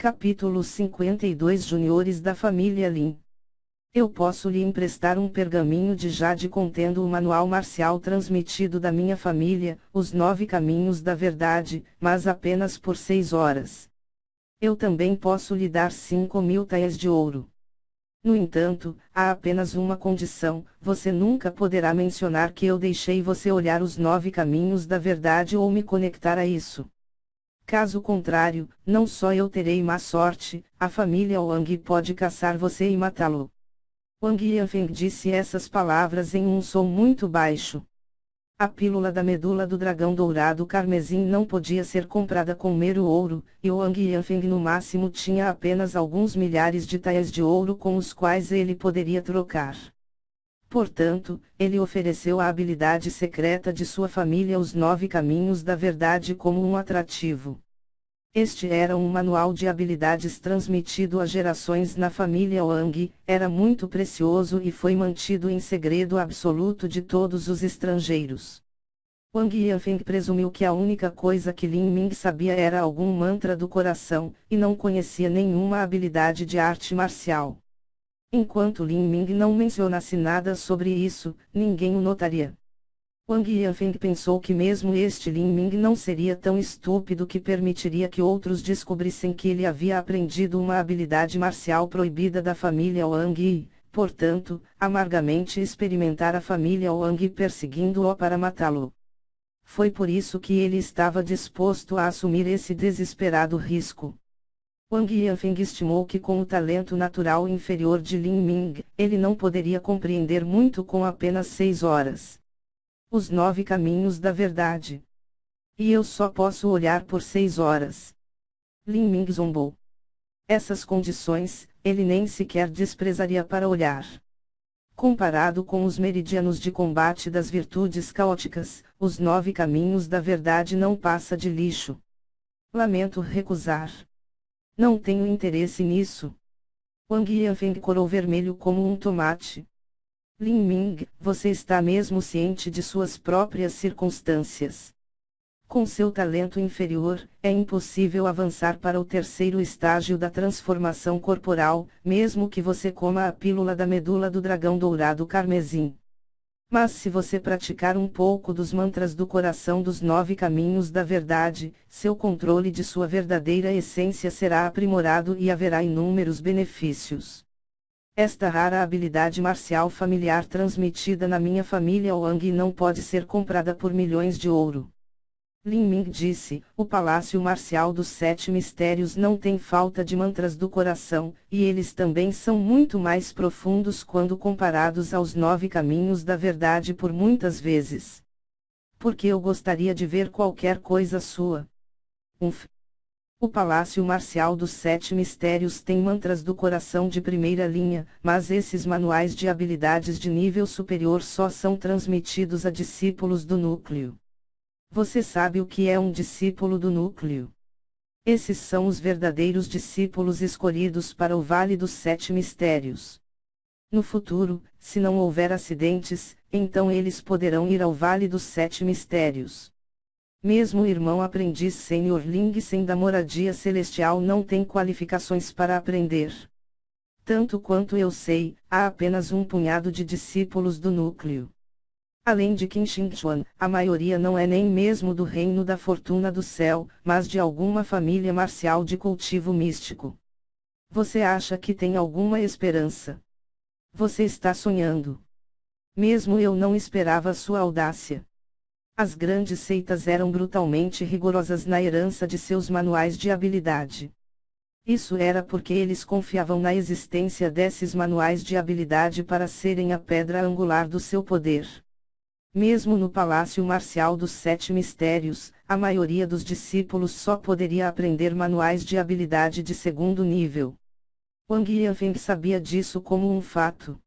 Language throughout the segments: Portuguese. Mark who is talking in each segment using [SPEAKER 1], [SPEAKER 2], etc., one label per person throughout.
[SPEAKER 1] Capítulo 52 Juniores da família Lin. Eu posso lhe emprestar um pergaminho de jade contendo o manual marcial transmitido da minha família, os 9 caminhos da verdade, mas apenas por 6 horas. Eu também posso lhe dar 5.000 taias de ouro. No entanto, há apenas uma condição: você nunca poderá mencionar que eu deixei você olhar os 9 caminhos da verdade ou me conectar a isso. Caso contrário, não só eu terei má sorte, a família Wang pode caçar você e matá-lo. Wang Yanfeng disse essas palavras em um som muito baixo. A pílula da medula do dragão dourado carmesim não podia ser comprada com mero ouro, e Wang Yanfeng no máximo tinha apenas alguns milhares de taias de ouro com os quais ele poderia trocar. Portanto, ele ofereceu a habilidade secreta de sua família os 9 caminhos da verdade como um atrativo. Este era um manual de habilidades transmitido a gerações na família Wang, era muito precioso e foi mantido em segredo absoluto de todos os estrangeiros. Wang Yanfeng presumiu que a única coisa que Lin Ming sabia era algum mantra do coração, e não conhecia nenhuma habilidade de arte marcial. Enquanto Lin Ming não mencionasse nada sobre isso, ninguém o notaria. Wang Yanfeng pensou que mesmo este Lin Ming não seria tão estúpido que permitiria que outros descobrissem que ele havia aprendido uma habilidade marcial proibida da família Wang e, portanto, amargamente experimentar a família Wang perseguindo-o para matá-lo. Foi por isso que ele estava disposto a assumir esse desesperado risco. Wang Yanfeng estimou que com o talento natural inferior de Lin Ming, ele não poderia compreender muito com apenas 6 horas. Os 9 caminhos da verdade. E eu só posso olhar por 6 horas. Lin Ming zombou. Essas condições, ele nem sequer desprezaria para olhar. Comparado com os meridianos de combate das virtudes caóticas, os 9 caminhos da verdade não passa de lixo. Lamento recusar. Não tenho interesse nisso. Wang Yanfeng corou vermelho como um tomate. Lin Ming, você está mesmo ciente de suas próprias circunstâncias. Com seu talento inferior, é impossível avançar para o terceiro estágio da transformação corporal, mesmo que você coma a pílula da medula do dragão dourado carmesim. Mas se você praticar um pouco dos mantras do coração dos 9 caminhos da verdade, seu controle de sua verdadeira essência será aprimorado e haverá inúmeros benefícios. Esta rara habilidade marcial familiar transmitida na minha família Wang não pode ser comprada por milhões de ouro. Lin Ming disse, o Palácio Marcial dos 7 Mistérios não tem falta de mantras do coração, e eles também são muito mais profundos quando comparados aos 9 caminhos da verdade por muitas vezes. Porque eu gostaria de ver qualquer coisa sua. O Palácio Marcial dos 7 Mistérios tem mantras do coração de primeira linha, mas esses manuais de habilidades de nível superior só são transmitidos a discípulos do núcleo. Você sabe o que é um discípulo do núcleo? Esses são os verdadeiros discípulos escolhidos para o Vale dos 7 Mistérios. No futuro, se não houver acidentes, então eles poderão ir ao Vale dos 7 Mistérios. Mesmo o irmão aprendiz Sênior Ling Sen da Moradia Celestial não tem qualificações para aprender. Tanto quanto eu sei, há apenas um punhado de discípulos do núcleo. Além de Qin Xingchuan, a maioria não é nem mesmo do reino da fortuna do céu, mas de alguma família marcial de cultivo místico. Você acha que tem alguma esperança? Você está sonhando. Mesmo eu não esperava sua audácia. As grandes seitas eram brutalmente rigorosas na herança de seus manuais de habilidade. Isso era porque eles confiavam na existência desses manuais de habilidade para serem a pedra angular do seu poder. Mesmo no Palácio Marcial dos 7 Mistérios, a maioria dos discípulos só poderia aprender manuais de habilidade de segundo nível. Wang Yanfeng sabia disso como um fato.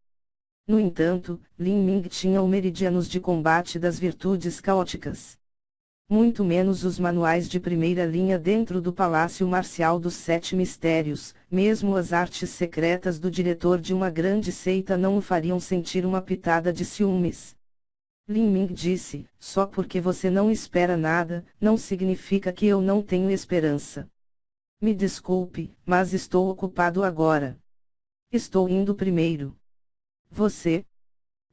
[SPEAKER 1] No entanto, Lin Ming tinha os meridianos de combate das virtudes caóticas. Muito menos os manuais de primeira linha dentro do Palácio Marcial dos 7 Mistérios, mesmo as artes secretas do diretor de uma grande seita não o fariam sentir uma pitada de ciúmes. Lin Ming disse, só porque você não espera nada, não significa que eu não tenho esperança. Me desculpe, mas estou ocupado agora. Estou indo primeiro. Você?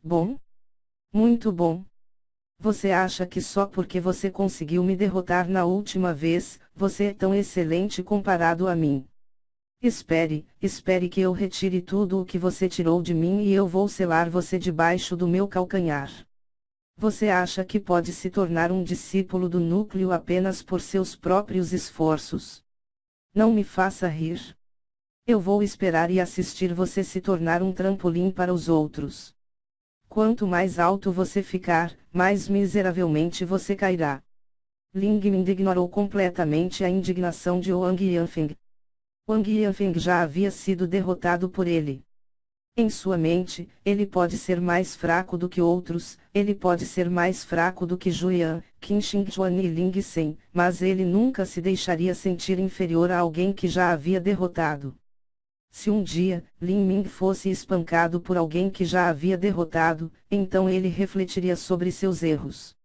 [SPEAKER 1] Bom? Muito bom. Você acha que só porque você conseguiu me derrotar na última vez, você é tão excelente comparado a mim? Espere que eu retire tudo o que você tirou de mim e eu vou selar você debaixo do meu calcanhar. Você acha que pode se tornar um discípulo do núcleo apenas por seus próprios esforços? Não me faça rir. Eu vou esperar e assistir você se tornar um trampolim para os outros. Quanto mais alto você ficar, mais miseravelmente você cairá. Ling Ming ignorou completamente a indignação de Wang Yanfeng. Wang Yanfeng já havia sido derrotado por ele. Em sua mente, ele pode ser mais fraco do que outros, ele pode ser mais fraco do que Julian, Qin Shingjuan e Ling Sen, mas ele nunca se deixaria sentir inferior a alguém que já havia derrotado. Se um dia, Lin Ming fosse espancado por alguém que já havia derrotado, então ele refletiria sobre seus erros.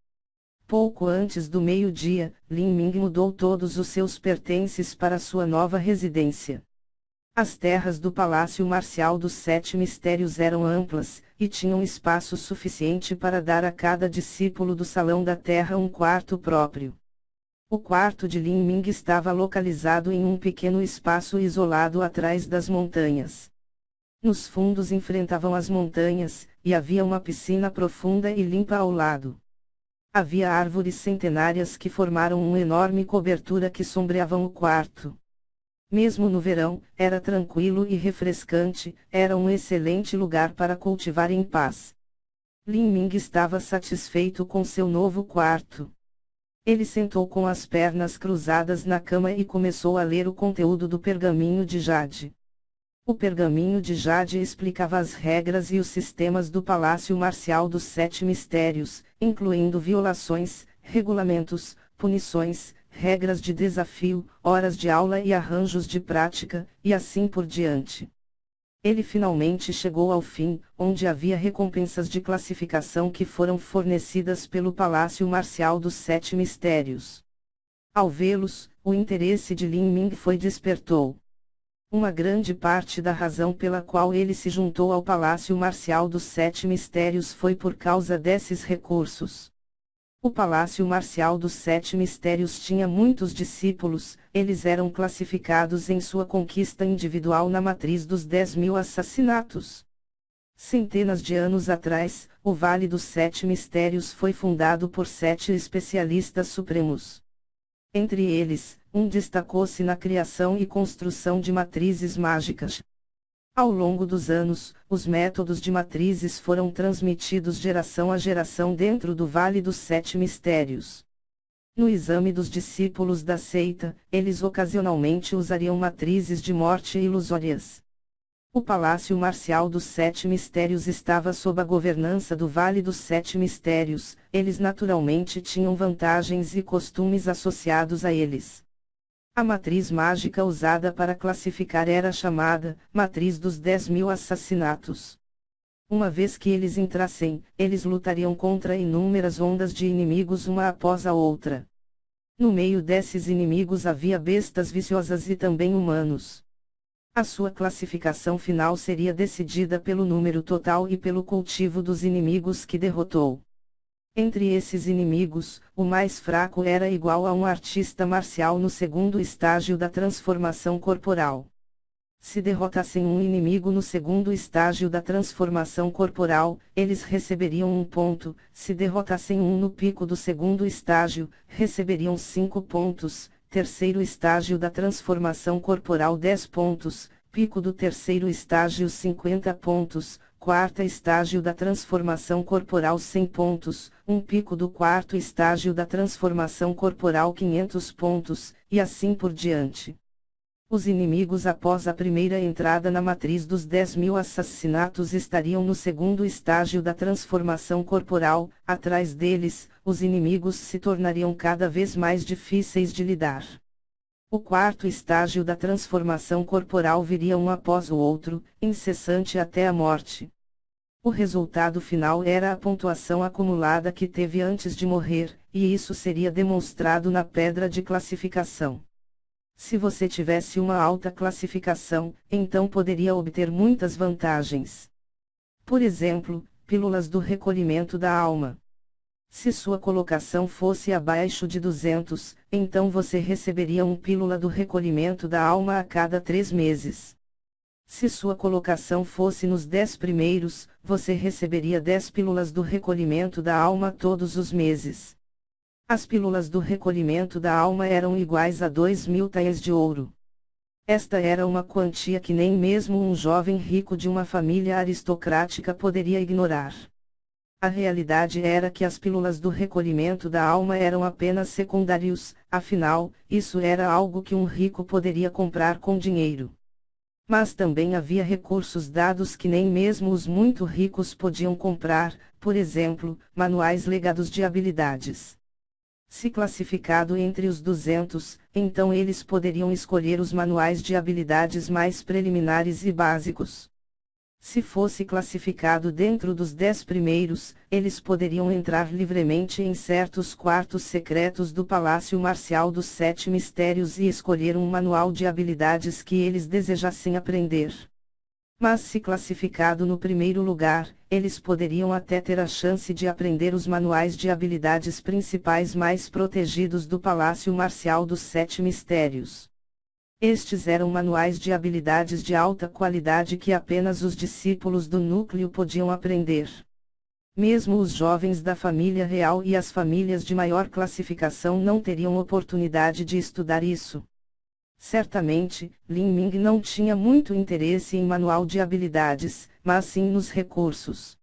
[SPEAKER 1] Pouco antes do meio-dia, Lin Ming mudou todos os seus pertences para sua nova residência. As terras do Palácio Marcial dos Sete Mistérios eram amplas, e tinham espaço suficiente para dar a cada discípulo do Salão da Terra um quarto próprio. O quarto de Lin Ming estava localizado em um pequeno espaço isolado atrás das montanhas. Nos fundos enfrentavam as montanhas, e havia uma piscina profunda e limpa ao lado. Havia árvores centenárias que formaram uma enorme cobertura que sombreavam o quarto. Mesmo no verão, era tranquilo e refrescante, era um excelente lugar para cultivar em paz. Lin Ming estava satisfeito com seu novo quarto. Ele sentou com as pernas cruzadas na cama e começou a ler o conteúdo do pergaminho de Jade. O pergaminho de Jade explicava as regras e os sistemas do Palácio Marcial dos Sete Mistérios, incluindo violações, regulamentos, punições, regras de desafio, horas de aula e arranjos de prática, e assim por diante. Ele finalmente chegou ao fim, onde havia recompensas de classificação que foram fornecidas pelo Palácio Marcial dos Sete Mistérios. Ao vê-los, o interesse de Lin Ming despertou. Uma grande parte da razão pela qual ele se juntou ao Palácio Marcial dos Sete Mistérios foi por causa desses recursos. O Palácio Marcial dos Sete Mistérios tinha muitos discípulos, eles eram classificados em sua conquista individual na matriz dos 10.000 assassinatos. Centenas de anos atrás, o Vale dos Sete Mistérios foi fundado por 7 especialistas supremos. Entre eles, um destacou-se na criação e construção de matrizes mágicas. Ao longo dos anos, os métodos de matrizes foram transmitidos geração a geração dentro do Vale dos Sete Mistérios. No exame dos discípulos da seita, eles ocasionalmente usariam matrizes de morte ilusórias. O Palácio Marcial dos Sete Mistérios estava sob a governança do Vale dos Sete Mistérios, eles naturalmente tinham vantagens e costumes associados a eles. A matriz mágica usada para classificar era chamada Matriz dos 10.000 Assassinatos. Uma vez que eles entrassem, eles lutariam contra inúmeras ondas de inimigos uma após a outra. No meio desses inimigos havia bestas viciosas e também humanos. A sua classificação final seria decidida pelo número total e pelo cultivo dos inimigos que derrotou. Entre esses inimigos, o mais fraco era igual a um artista marcial no segundo estágio da transformação corporal. Se derrotassem um inimigo no segundo estágio da transformação corporal, eles receberiam 1 ponto, se derrotassem um no pico do segundo estágio, receberiam 5 pontos, terceiro estágio da transformação corporal 10 pontos, pico do terceiro estágio 50 pontos, quarta estágio da transformação corporal 100 pontos, um pico do quarto estágio da transformação corporal 500 pontos, e assim por diante. Os inimigos após a primeira entrada na matriz dos 10.000 assassinatos estariam no segundo estágio da transformação corporal, atrás deles, os inimigos se tornariam cada vez mais difíceis de lidar. O quarto estágio da transformação corporal viria um após o outro, incessante até a morte. O resultado final era a pontuação acumulada que teve antes de morrer, e isso seria demonstrado na pedra de classificação. Se você tivesse uma alta classificação, então poderia obter muitas vantagens. Por exemplo, pílulas do recolhimento da alma. Se sua colocação fosse abaixo de 200, então você receberia uma pílula do recolhimento da alma a cada 3 meses. Se sua colocação fosse nos 10 primeiros, você receberia 10 pílulas do recolhimento da alma todos os meses. As pílulas do recolhimento da alma eram iguais a 2.000 taias de ouro. Esta era uma quantia que nem mesmo um jovem rico de uma família aristocrática poderia ignorar. A realidade era que as pílulas do recolhimento da alma eram apenas secundários, afinal, isso era algo que um rico poderia comprar com dinheiro. Mas também havia recursos dados que nem mesmo os muito ricos podiam comprar, por exemplo, manuais legados de habilidades. Se classificado entre os 200, então eles poderiam escolher os manuais de habilidades mais preliminares e básicos. Se fosse classificado dentro dos 10 primeiros, eles poderiam entrar livremente em certos quartos secretos do Palácio Marcial dos 7 Mistérios e escolher um manual de habilidades que eles desejassem aprender. Mas se classificado no primeiro lugar, eles poderiam até ter a chance de aprender os manuais de habilidades principais mais protegidos do Palácio Marcial dos 7 Mistérios. Estes eram manuais de habilidades de alta qualidade que apenas os discípulos do núcleo podiam aprender. Mesmo os jovens da família real e as famílias de maior classificação não teriam oportunidade de estudar isso. Certamente, Lin Ming não tinha muito interesse em manual de habilidades, mas sim nos recursos.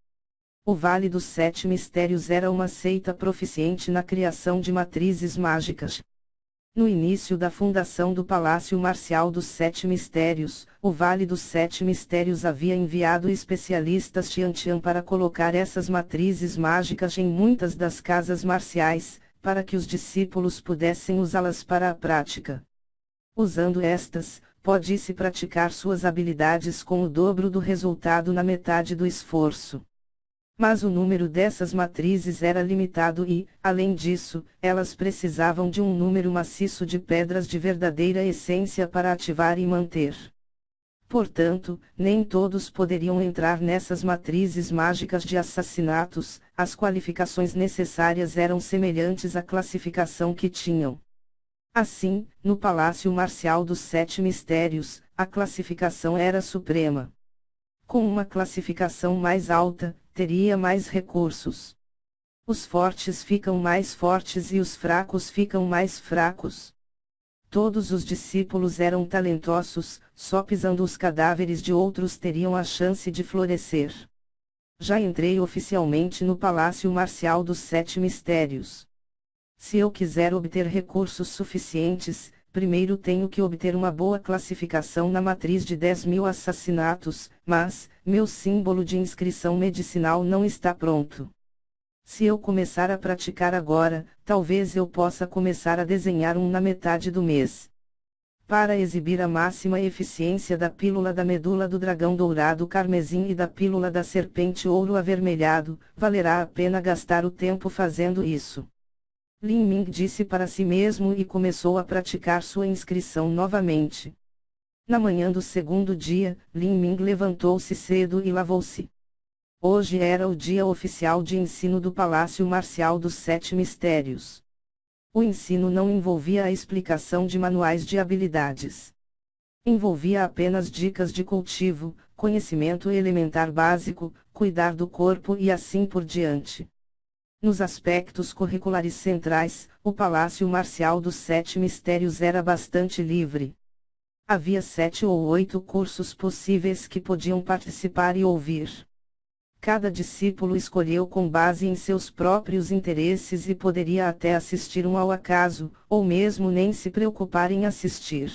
[SPEAKER 1] O Vale dos 7 Mistérios era uma seita proficiente na criação de matrizes mágicas. No início da fundação do Palácio Marcial dos 7 Mistérios, o Vale dos 7 Mistérios havia enviado especialistas Tiantian para colocar essas matrizes mágicas em muitas das casas marciais, para que os discípulos pudessem usá-las para a prática. Usando estas, pode-se praticar suas habilidades com o dobro do resultado na metade do esforço. Mas o número dessas matrizes era limitado e, além disso, elas precisavam de um número maciço de pedras de verdadeira essência para ativar e manter. Portanto, nem todos poderiam entrar nessas matrizes mágicas de assassinatos, as qualificações necessárias eram semelhantes à classificação que tinham. Assim, no Palácio Marcial dos 7 Mistérios, a classificação era suprema. Com uma classificação mais alta, teria mais recursos. Os fortes ficam mais fortes e os fracos ficam mais fracos. Todos os discípulos eram talentosos, só pisando os cadáveres de outros teriam a chance de florescer. Já entrei oficialmente no Palácio Marcial dos 7 Mistérios. Se eu quiser obter recursos suficientes, primeiro tenho que obter uma boa classificação na matriz de 10.000 assassinatos, mas, meu símbolo de inscrição medicinal não está pronto. Se eu começar a praticar agora, talvez eu possa começar a desenhar um na metade do mês. Para exibir a máxima eficiência da pílula da medula do dragão dourado carmesim e da pílula da serpente ouro avermelhado, valerá a pena gastar o tempo fazendo isso. Lin Ming disse para si mesmo e começou a praticar sua inscrição novamente. Na manhã do segundo dia, Lin Ming levantou-se cedo e lavou-se. Hoje era o dia oficial de ensino do Palácio Marcial dos 7 Mistérios. O ensino não envolvia a explicação de manuais de habilidades. Envolvia apenas dicas de cultivo, conhecimento elementar básico, cuidar do corpo e assim por diante. Nos aspectos curriculares centrais, o Palácio Marcial dos 7 Mistérios era bastante livre. Havia 7 ou 8 cursos possíveis que podiam participar e ouvir. Cada discípulo escolheu com base em seus próprios interesses e poderia até assistir um ao acaso, ou mesmo nem se preocupar em assistir.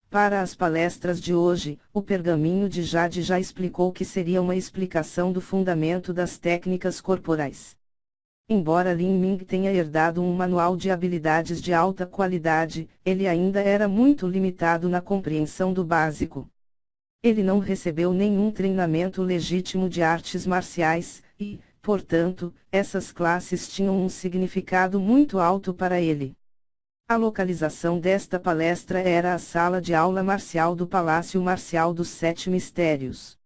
[SPEAKER 1] Para as palestras de hoje, o Pergaminho de Jade já explicou que seria uma explicação do fundamento das técnicas corporais. Embora Lin Ming tenha herdado um manual de habilidades de alta qualidade, ele ainda era muito limitado na compreensão do básico. Ele não recebeu nenhum treinamento legítimo de artes marciais, e, portanto, essas classes tinham um significado muito alto para ele. A localização desta palestra era a sala de aula marcial do Palácio Marcial dos Sete Mistérios.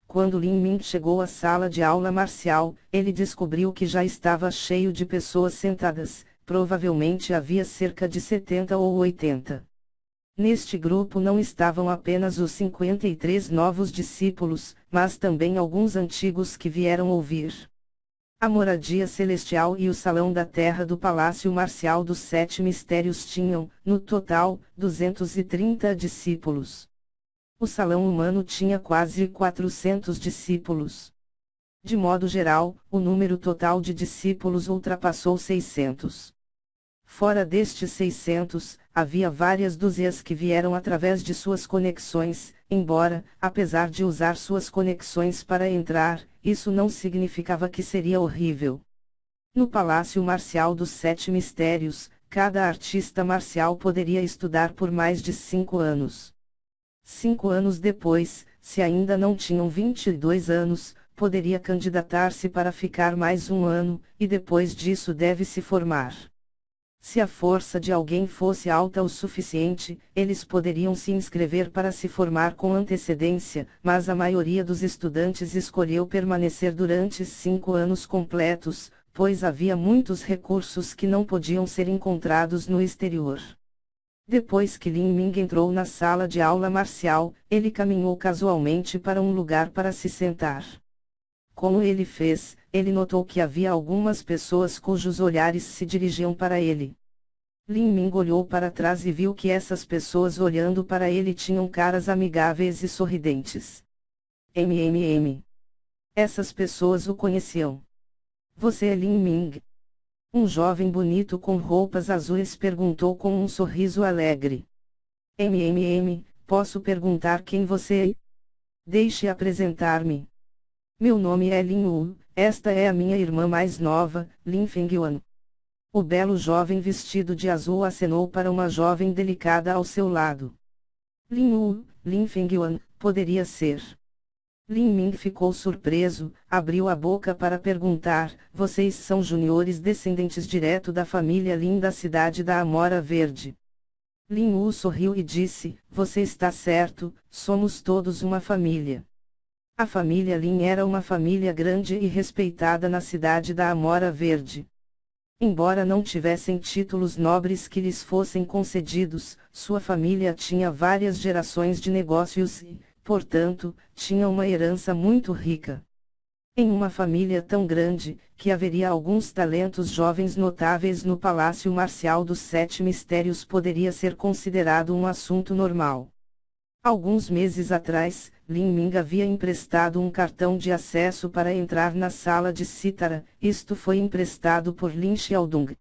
[SPEAKER 1] Quando Lin Ming chegou à sala de aula marcial, ele descobriu que já estava cheio de pessoas sentadas, provavelmente havia cerca de 70 ou 80. Neste grupo não estavam apenas os 53 novos discípulos, mas também alguns antigos que vieram ouvir. A moradia celestial e o salão da terra do Palácio Marcial dos Sete Mistérios tinham, no total, 230 discípulos. O salão humano tinha quase 400 discípulos. De modo geral, o número total de discípulos ultrapassou 600. Fora destes 600, havia várias dúzias que vieram através de suas conexões, embora, apesar de usar suas conexões para entrar, isso não significava que seria horrível. No Palácio Marcial dos Sete Mistérios, cada artista marcial poderia estudar por mais de 5 anos. 5 anos depois, se ainda não tinham 22 anos, poderia candidatar-se para ficar mais um ano, e depois disso deve se formar. Se a força de alguém fosse alta o suficiente, eles poderiam se inscrever para se formar com antecedência, mas a maioria dos estudantes escolheu permanecer durante 5 anos completos, pois havia muitos recursos que não podiam ser encontrados no exterior. Depois que Lin Ming entrou na sala de aula marcial, ele caminhou casualmente para um lugar para se sentar. Como ele fez, ele notou que havia algumas pessoas cujos olhares se dirigiam para ele. Lin Ming olhou para trás e viu que essas pessoas olhando para ele tinham caras amigáveis e sorridentes. Essas pessoas o conheciam. Você é Lin Ming? Um jovem bonito com roupas azuis perguntou com um sorriso alegre. Posso perguntar quem você é? Deixe apresentar-me. Meu nome é Lin Wu, esta é a minha irmã mais nova, Lin Fengyuan. O belo jovem vestido de azul acenou para uma jovem delicada ao seu lado. Lin Wu, Lin Fengyuan, poderia ser. Lin Ming ficou surpreso, abriu a boca para perguntar, vocês são juniores descendentes direto da família Lin da cidade da Amora Verde. Lin Wu sorriu e disse, você está certo, somos todos uma família. A família Lin era uma família grande e respeitada na cidade da Amora Verde. Embora não tivessem títulos nobres que lhes fossem concedidos, sua família tinha várias gerações de negócios e, portanto, tinha uma herança muito rica. Em uma família tão grande, que haveria alguns talentos jovens notáveis no Palácio Marcial dos Sete Mistérios poderia ser considerado um assunto normal. Alguns meses atrás, Lin Ming havia emprestado um cartão de acesso para entrar na sala de cítara, isto foi emprestado por Lin Xiaodong.